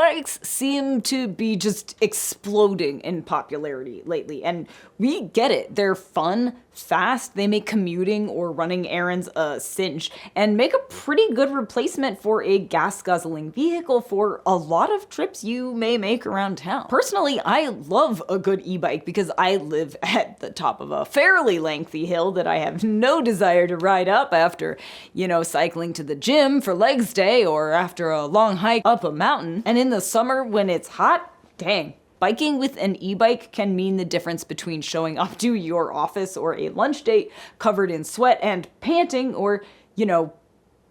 e-bikes seem to be just exploding in popularity lately, and we get it. They're fun, fast, they make commuting or running errands a cinch, and make a pretty good replacement for a gas-guzzling vehicle for a lot of trips you may make around town. Personally, I love a good e-bike because I live at the top of a fairly lengthy hill that I have no desire to ride up after, cycling to the gym for legs day or after a long hike up a mountain. And in the summer when it's hot, dang, biking with an e-bike can mean the difference between showing up to your office or a lunch date covered in sweat and panting or,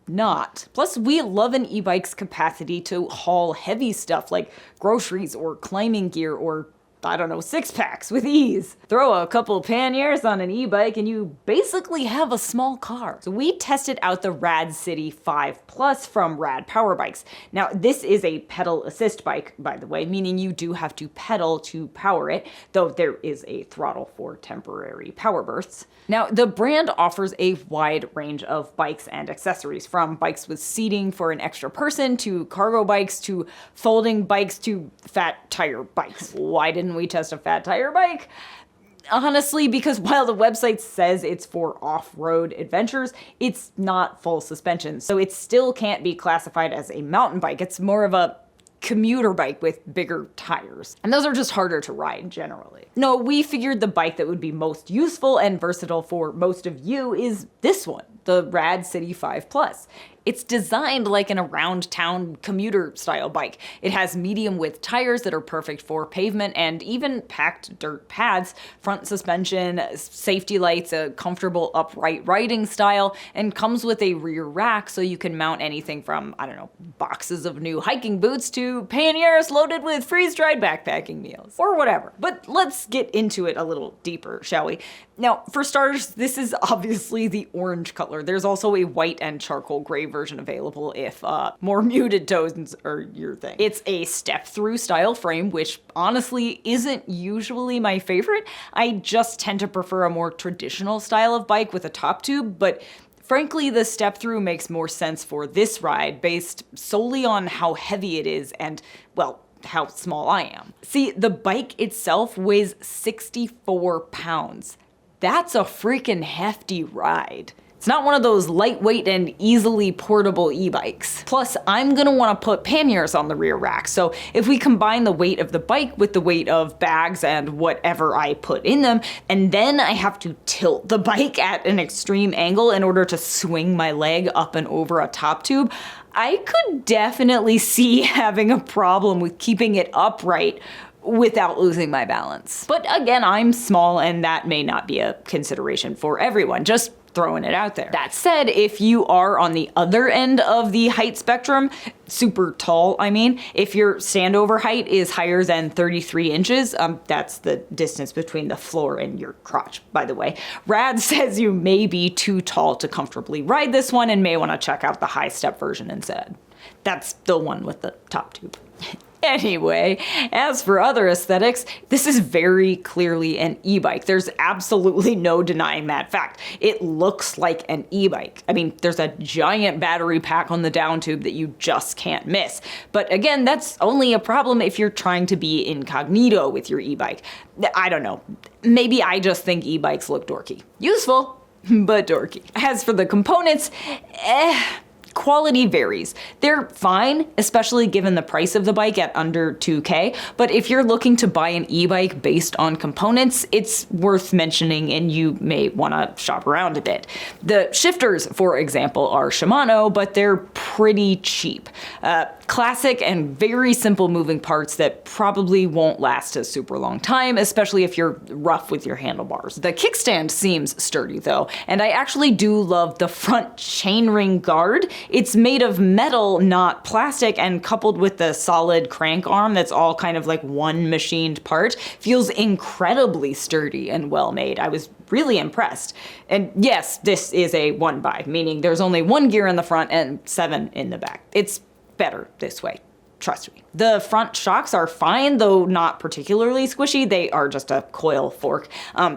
not. Plus, we love an e-bike's capacity to haul heavy stuff like groceries or climbing gear or, I don't know, six-packs with ease. Throw a couple panniers on an e-bike and you basically have a small car. So we tested out the RadCity 5 Plus from Rad Power Bikes. Now, this is a pedal assist bike, by the way, meaning you do have to pedal to power it, though there is a throttle for temporary power bursts. Now, the brand offers a wide range of bikes and accessories, from bikes with seating for an extra person to cargo bikes to folding bikes to fat tire bikes. Why didn't we test a fat tire bike? Honestly, because while the website says it's for off-road adventures, it's not full suspension, so it still can't be classified as a mountain bike. It's more of a commuter bike with bigger tires. And those are just harder to ride generally. No, we figured the bike that would be most useful and versatile for most of you is this one, the RadCity 5 Plus. It's designed like an around-town commuter-style bike. It has medium-width tires that are perfect for pavement and even packed dirt paths, front suspension, safety lights, a comfortable upright riding style, and comes with a rear rack so you can mount anything from, boxes of new hiking boots to panniers loaded with freeze-dried backpacking meals, or whatever. But let's get into it a little deeper, shall we? Now, for starters, this is obviously the orange color. There's also a white and charcoal gray version available if more muted tones are your thing. It's a step-through style frame, which honestly isn't usually my favorite. I just tend to prefer a more traditional style of bike with a top tube, but frankly, the step-through makes more sense for this ride based solely on how heavy it is and, well, how small I am. See, the bike itself weighs 64 pounds. That's a freaking hefty ride. It's not one of those lightweight and easily portable e-bikes. Plus, I'm gonna wanna put panniers on the rear rack, so if we combine the weight of the bike with the weight of bags and whatever I put in them, and then I have to tilt the bike at an extreme angle in order to swing my leg up and over a top tube, I could definitely see having a problem with keeping it upright without losing my balance. But again, I'm small and that may not be a consideration for everyone, just throwing it out there. That said, if you are on the other end of the height spectrum, super tall, if your standover height is higher than 33 inches, that's the distance between the floor and your crotch, by the way, Rad says you may be too tall to comfortably ride this one and may want to check out the high step version instead. That's the one with the top tube. Anyway, as for other aesthetics, this is very clearly an e-bike. There's absolutely no denying that fact. It looks like an e-bike. There's a giant battery pack on the down tube that you just can't miss. But again, that's only a problem if you're trying to be incognito with your e-bike. I don't know. Maybe I just think e-bikes look dorky. Useful, but dorky. As for the components, quality varies. They're fine, especially given the price of the bike at under $2K, but if you're looking to buy an e-bike based on components, it's worth mentioning and you may want to shop around a bit. The shifters, for example, are Shimano, but they're pretty cheap. Classic and very simple moving parts that probably won't last a super long time, especially if you're rough with your handlebars. The kickstand seems sturdy though, and I actually do love the front chainring guard. It's made of metal, not plastic, and coupled with the solid crank arm that's all kind of like one machined part, feels incredibly sturdy and well made. I was really impressed. And yes, this is a 1x, meaning there's only one gear in the front and 7 in the back. It's better this way. trust me. The front shocks are fine, though not particularly squishy. They are just a coil fork.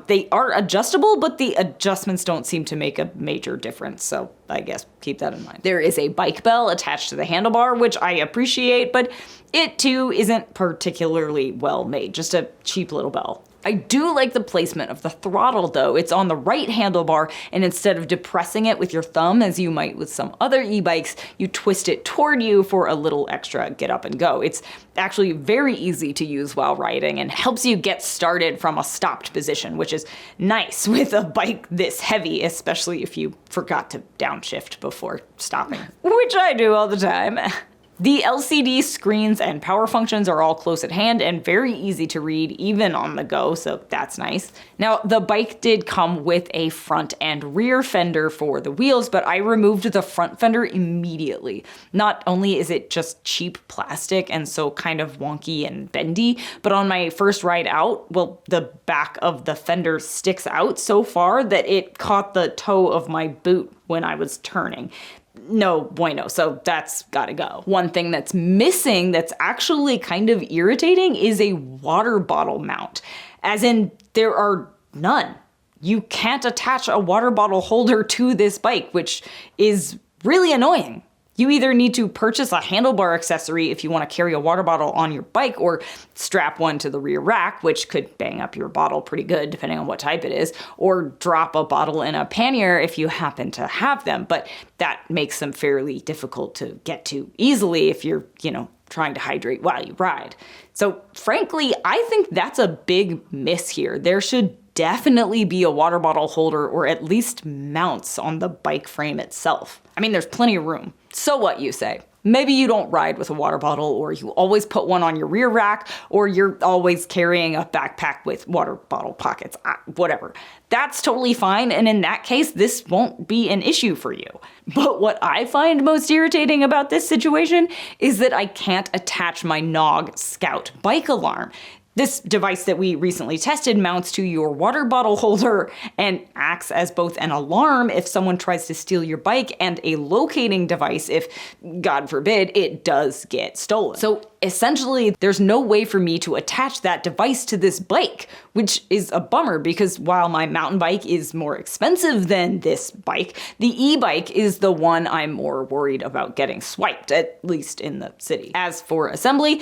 They are adjustable, but the adjustments don't seem to make a major difference, so I guess keep that in mind. There is a bike bell attached to the handlebar, which I appreciate, but it too isn't particularly well made, just a cheap little bell. I do like the placement of the throttle though. It's on the right handlebar, and instead of depressing it with your thumb as you might with some other e-bikes, you twist it toward you for a little extra get up and go. It's actually very easy to use while riding and helps you get started from a stopped position, which is nice with a bike this heavy, especially if you forgot to downshift before stopping, which I do all the time. The LCD screens and power functions are all close at hand and very easy to read even on the go, so that's nice. Now, the bike did come with a front and rear fender for the wheels, but I removed the front fender immediately. Not only is it just cheap plastic and so kind of wonky and bendy, but on my first ride out, well, the back of the fender sticks out so far that it caught the toe of my boot when I was turning. No bueno, so that's gotta go. One thing that's missing that's actually kind of irritating is a water bottle mount. As in, there are none. You can't attach a water bottle holder to this bike, which is really annoying. You either need to purchase a handlebar accessory if you want to carry a water bottle on your bike, or strap one to the rear rack, which could bang up your bottle pretty good depending on what type it is, or drop a bottle in a pannier if you happen to have them, but that makes them fairly difficult to get to easily if you're, trying to hydrate while you ride. So frankly, I think that's a big miss here. There should definitely be a water bottle holder or at least mounts on the bike frame itself. I mean, there's plenty of room. So what, you say? Maybe you don't ride with a water bottle, or you always put one on your rear rack, or you're always carrying a backpack with water bottle pockets, whatever. That's totally fine, and in that case, this won't be an issue for you. But what I find most irritating about this situation is that I can't attach my Nog Scout bike alarm. This device that we recently tested mounts to your water bottle holder and acts as both an alarm if someone tries to steal your bike and a locating device if, God forbid, it does get stolen. So essentially, there's no way for me to attach that device to this bike, which is a bummer because while my mountain bike is more expensive than this bike, the e-bike is the one I'm more worried about getting swiped, at least in the city. As for assembly,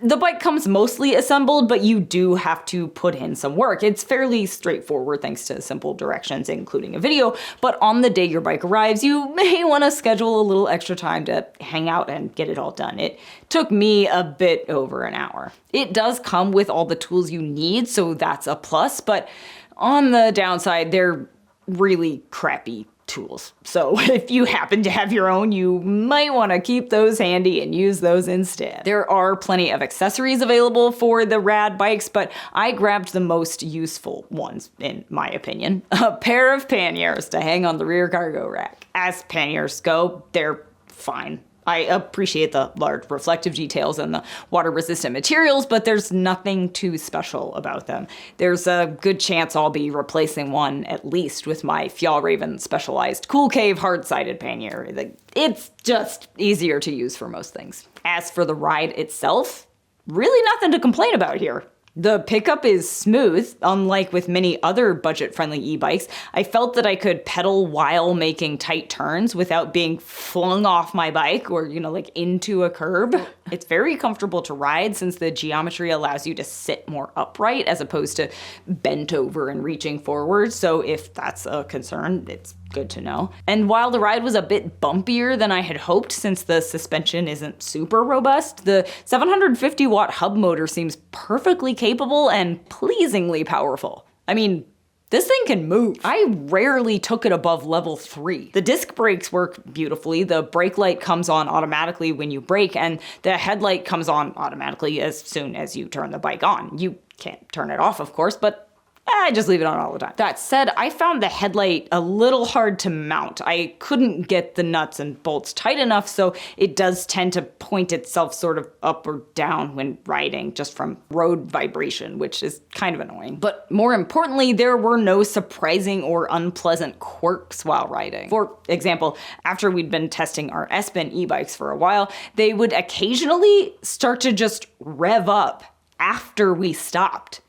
the bike comes mostly assembled, but you do have to put in some work. It's fairly straightforward thanks to simple directions, including a video, but on the day your bike arrives, you may want to schedule a little extra time to hang out and get it all done. It took me a bit over an hour. It does come with all the tools you need, so that's a plus, but on the downside, they're really crappy tools. So if you happen to have your own, you might want to keep those handy and use those instead. There are plenty of accessories available for the rad bikes, but I grabbed the most useful ones, in my opinion. A pair of panniers to hang on the rear cargo rack. As panniers go, they're fine. I appreciate the large reflective details and the water-resistant materials, but there's nothing too special about them. There's a good chance I'll be replacing one, at least, with my Fjallraven Specialized Cool Cave hard-sided pannier. It's just easier to use for most things. As for the ride itself, really nothing to complain about here. The pickup is smooth, unlike with many other budget-friendly e-bikes. I felt that I could pedal while making tight turns without being flung off my bike or, into a curb. It's very comfortable to ride since the geometry allows you to sit more upright as opposed to bent over and reaching forward. So if that's a concern, it's good to know. And while the ride was a bit bumpier than I had hoped since the suspension isn't super robust, the 750 watt hub motor seems perfectly capable and pleasingly powerful. I mean, this thing can move. I rarely took it above level 3. The disc brakes work beautifully, the brake light comes on automatically when you brake, and the headlight comes on automatically as soon as you turn the bike on. You can't turn it off, of course, but I just leave it on all the time. That said, I found the headlight a little hard to mount. I couldn't get the nuts and bolts tight enough, so it does tend to point itself sort of up or down when riding, just from road vibration, which is kind of annoying. But more importantly, there were no surprising or unpleasant quirks while riding. For example, after we'd been testing our S-Bin e-bikes for a while, they would occasionally start to just rev up after we stopped.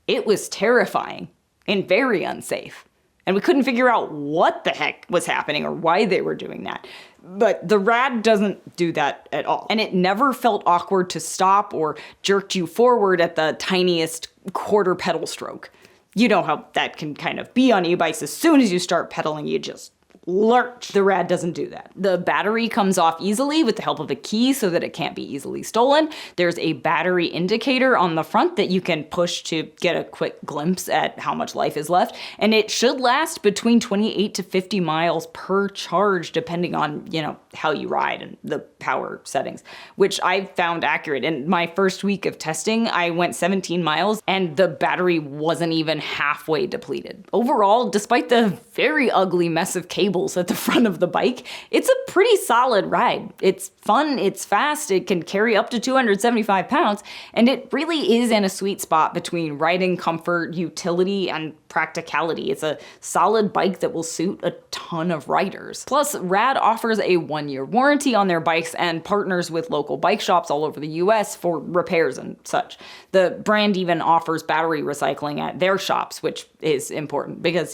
It was terrifying and very unsafe. And we couldn't figure out what the heck was happening or why they were doing that. But the Rad doesn't do that at all. And it never felt awkward to stop or jerked you forward at the tiniest quarter pedal stroke. You know how that can kind of be on e-bikes. As soon as you start pedaling, you just lurch. The Rad doesn't do that. The battery comes off easily with the help of a key so that it can't be easily stolen. There's a battery indicator on the front that you can push to get a quick glimpse at how much life is left. And it should last between 28 to 50 miles per charge, depending on, how you ride and the power settings, which I found accurate. In my first week of testing, I went 17 miles and the battery wasn't even halfway depleted. Overall, despite the very ugly mess of cables at the front of the bike, it's a pretty solid ride. It's fun, it's fast, it can carry up to 275 pounds, and it really is in a sweet spot between riding comfort, utility, and practicality. It's a solid bike that will suit a ton of riders. Plus, Rad offers a 1-year warranty on their bikes and partners with local bike shops all over the US for repairs and such. The brand even offers battery recycling at their shops, which is important because,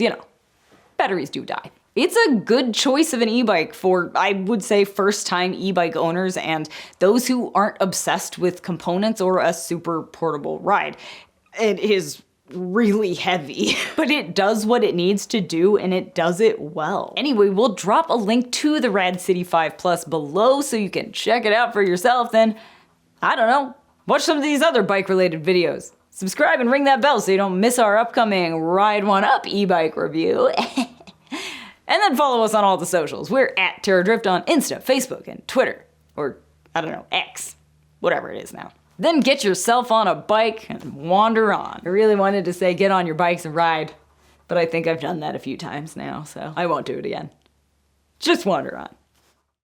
batteries do die. It's a good choice of an e-bike for, I would say, first-time e-bike owners and those who aren't obsessed with components or a super portable ride. It is really heavy, but it does what it needs to do and it does it well. Anyway, we'll drop a link to the RadCity 5 Plus below so you can check it out for yourself. Then, I don't know, watch some of these other bike-related videos. Subscribe and ring that bell so you don't miss our upcoming Ride One Up e-bike review. And then follow us on all the socials. We're at Terradrift on Insta, Facebook, and Twitter. Or, I don't know, X. Whatever it is now. Then get yourself on a bike and wander on. I really wanted to say get on your bikes and ride, but I think I've done that a few times now, so I won't do it again. Just wander on.